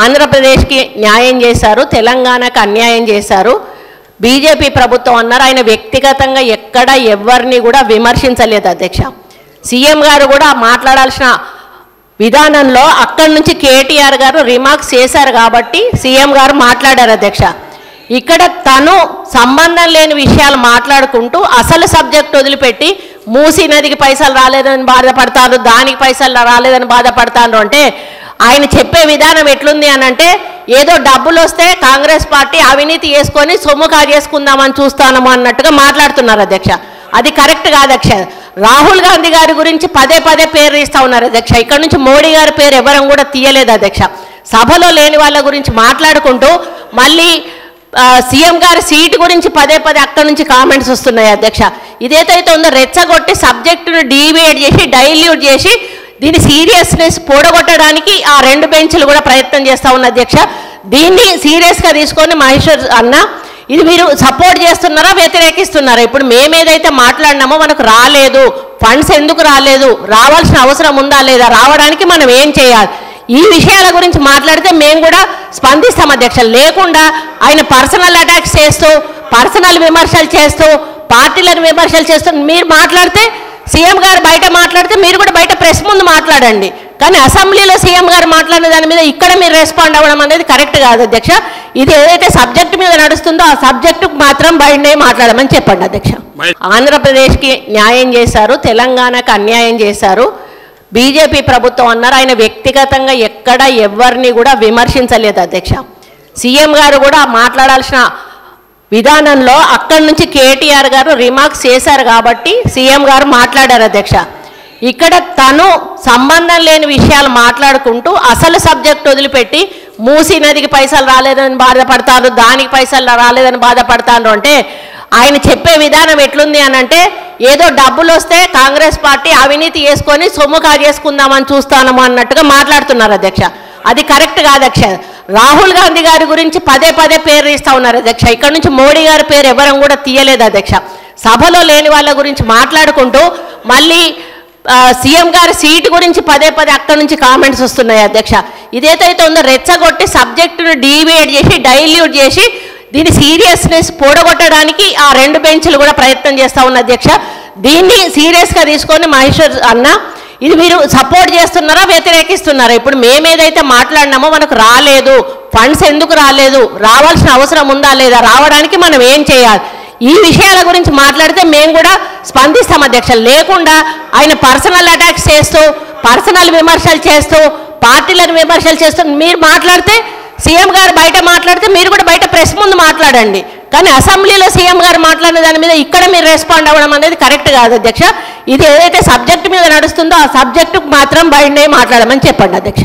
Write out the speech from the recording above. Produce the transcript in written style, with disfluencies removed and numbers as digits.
ఆంధ్రప్రదేశ్కి న్యాయం చేశారు, తెలంగాణకు అన్యాయం చేశారు. బీజేపీ ప్రభుత్వం అన్నారు. ఆయన వ్యక్తిగతంగా ఎక్కడ ఎవరిని కూడా విమర్శించలేదు అధ్యక్ష. సీఎం గారు కూడా మాట్లాడాల్సిన విధానంలో అక్కడి నుంచి కేటీఆర్ గారు రిమార్క్స్ చేశారు కాబట్టి సీఎం గారు మాట్లాడారు అధ్యక్ష. ఇక్కడ తను సంబంధం లేని విషయాలు మాట్లాడుకుంటూ అసలు సబ్జెక్ట్ వదిలిపెట్టి మూసీ నదికి పైసలు రాలేదని బాధపడతారు, దానికి పైసలు రాలేదని బాధపడతారు అంటే ఆయన చెప్పే విధానం ఎట్లుంది అని అంటే ఏదో డబ్బులు వస్తే కాంగ్రెస్ పార్టీ అవినీతి చేసుకొని సొమ్ము కాజేసుకుందామని చూస్తాము అన్నట్టుగా మాట్లాడుతున్నారు అధ్యక్ష. అది కరెక్ట్ కాదు అధ్యక్ష. రాహుల్ గాంధీ గారి గురించి పదే పదే పేరు ఇస్తూ ఉన్నారు అధ్యక్ష. ఇక్కడ నుంచి మోడీ గారి పేరు ఎవరం కూడా తీయలేదు అధ్యక్ష. సభలో లేని వాళ్ళ గురించి మాట్లాడుకుంటూ మళ్ళీ సీఎం గారి సీటు గురించి పదే పదే అక్కడి నుంచి కామెంట్స్ వస్తున్నాయి అధ్యక్ష. ఇదేదైతే ఉందో రెచ్చగొట్టి సబ్జెక్టును డీవియేట్ చేసి డైల్యూట్ చేసి దీని సీరియస్నెస్ పోడగొట్టడానికి ఆ రెండు బెంచ్లు కూడా ప్రయత్నం చేస్తూ ఉన్న అధ్యక్ష. దీన్ని సీరియస్గా తీసుకొని మహేశ్వర్ అన్న ఇది మీరు సపోర్ట్ చేస్తున్నారా వ్యతిరేకిస్తున్నారా? ఇప్పుడు మేమేదైతే మాట్లాడినామో మనకు రాలేదు, ఫండ్స్ ఎందుకు రాలేదు, రావాల్సిన అవసరం ఉందా లేదా, రావడానికి మనం ఏం చేయాలి, ఈ విషయాల గురించి మాట్లాడితే మేము కూడా స్పందిస్తాం అధ్యక్ష. లేకుండా ఆయన పర్సనల్ అటాక్స్ చేస్తూ పర్సనల్ విమర్శలు చేస్తూ పార్టీలను విమర్శలు చేస్తూ మీరు మాట్లాడితే సీఎం గారు బయట మాట్లాడితే మీరు కూడా బయట ప్రెస్ ముందు మాట్లాడండి. కానీ అసెంబ్లీలో సీఎం గారు మాట్లాడిన దాని మీద ఇక్కడ మీరు రెస్పాండ్ అవ్వడం అనేది కరెక్ట్ కాదు అధ్యక్ష. ఇది ఏదైతే సబ్జెక్టు మీద నడుస్తుందో ఆ సబ్జెక్టుకు మాత్రం బయటనే మాట్లాడమని చెప్పండి అధ్యక్ష. ఆంధ్రప్రదేశ్కి న్యాయం చేశారు, తెలంగాణకు అన్యాయం చేశారు. బీజేపీ ప్రభుత్వం అన్నారు. ఆయన వ్యక్తిగతంగా ఎక్కడ ఎవరిని కూడా విమర్శించలేదు అధ్యక్ష. సీఎం గారు కూడా మాట్లాడాల్సిన విధానంలో అక్కడి నుంచి కేటీఆర్ గారు రిమార్క్స్ చేశారు కాబట్టి సీఎం గారు మాట్లాడారు అధ్యక్ష. ఇక్కడ తను సంబంధం లేని విషయాలు మాట్లాడుకుంటూ అసలు సబ్జెక్ట్ వదిలిపెట్టి మూసీ నదికి పైసలు రాలేదని బాధపడతారు, దానికి పైసలు రాలేదని బాధపడతారు అంటే ఆయన చెప్పే విధానం ఎట్లుంది అని అంటే ఏదో డబ్బులు వస్తే కాంగ్రెస్ పార్టీ అవినీతి చేసుకొని సొమ్ము కాజేసుకుందామని చూస్తాము అన్నట్టుగా మాట్లాడుతున్నారు అధ్యక్ష. అది కరెక్ట్ కాదు అధ్యక్ష. రాహుల్ గాంధీ గారి గురించి పదే పదే పేరు ఇస్తూ ఉన్నారు అధ్యక్ష. ఇక్కడ నుంచి మోడీ గారి పేరు ఎవరం కూడా తీయలేదు అధ్యక్ష. సభలో లేని వాళ్ళ గురించి మాట్లాడుకుంటూ మళ్ళీ సీఎం గారి సీటు గురించి పదే పదే అక్కడి నుంచి కామెంట్స్ వస్తున్నాయి అధ్యక్ష. ఇదేదైతే ఉందో రెచ్చగొట్టి సబ్జెక్టును డీవియేట్ చేసి డైల్యూట్ చేసి దీని సీరియస్నెస్ పోడగొట్టడానికి ఆ రెండు బెంచ్లు కూడా ప్రయత్నం చేస్తూ ఉన్న అధ్యక్ష. దీన్ని సీరియస్గా తీసుకొని మహేశ్వర్ అన్న ఇది మీరు సపోర్ట్ చేస్తున్నారా వ్యతిరేకిస్తున్నారా? ఇప్పుడు మేమేదైతే మాట్లాడినామో మనకు రాలేదు, ఫండ్స్ ఎందుకు రాలేదు, రావాల్సిన అవసరం ఉందా లేదా, రావడానికి మనం ఏం చేయాలి, ఈ విషయాల గురించి మాట్లాడితే మేము కూడా స్పందిస్తాం అధ్యక్ష. లేకుండా ఆయన పర్సనల్ అటాక్స్ చేస్తూ పర్సనల్ విమర్శలు చేస్తూ పార్టీలను విమర్శలు చేస్తూ మీరు మాట్లాడితే సీఎం గారు బయట మాట్లాడితే మీరు కూడా బయట ప్రెస్ ముందు మాట్లాడండి. కానీ అసెంబ్లీలో సీఎం గారు మాట్లాడిన దాని మీద ఇక్కడ మీరు రెస్పాండ్ అవ్వడం అనేది కరెక్ట్ కాదు అధ్యక్ష. ఇది ఏదైతే సబ్జెక్టు మీద నడుస్తుందో ఆ సబ్జెక్టుకు మాత్రం బయటనే మాట్లాడమని చెప్పండి అధ్యక్ష.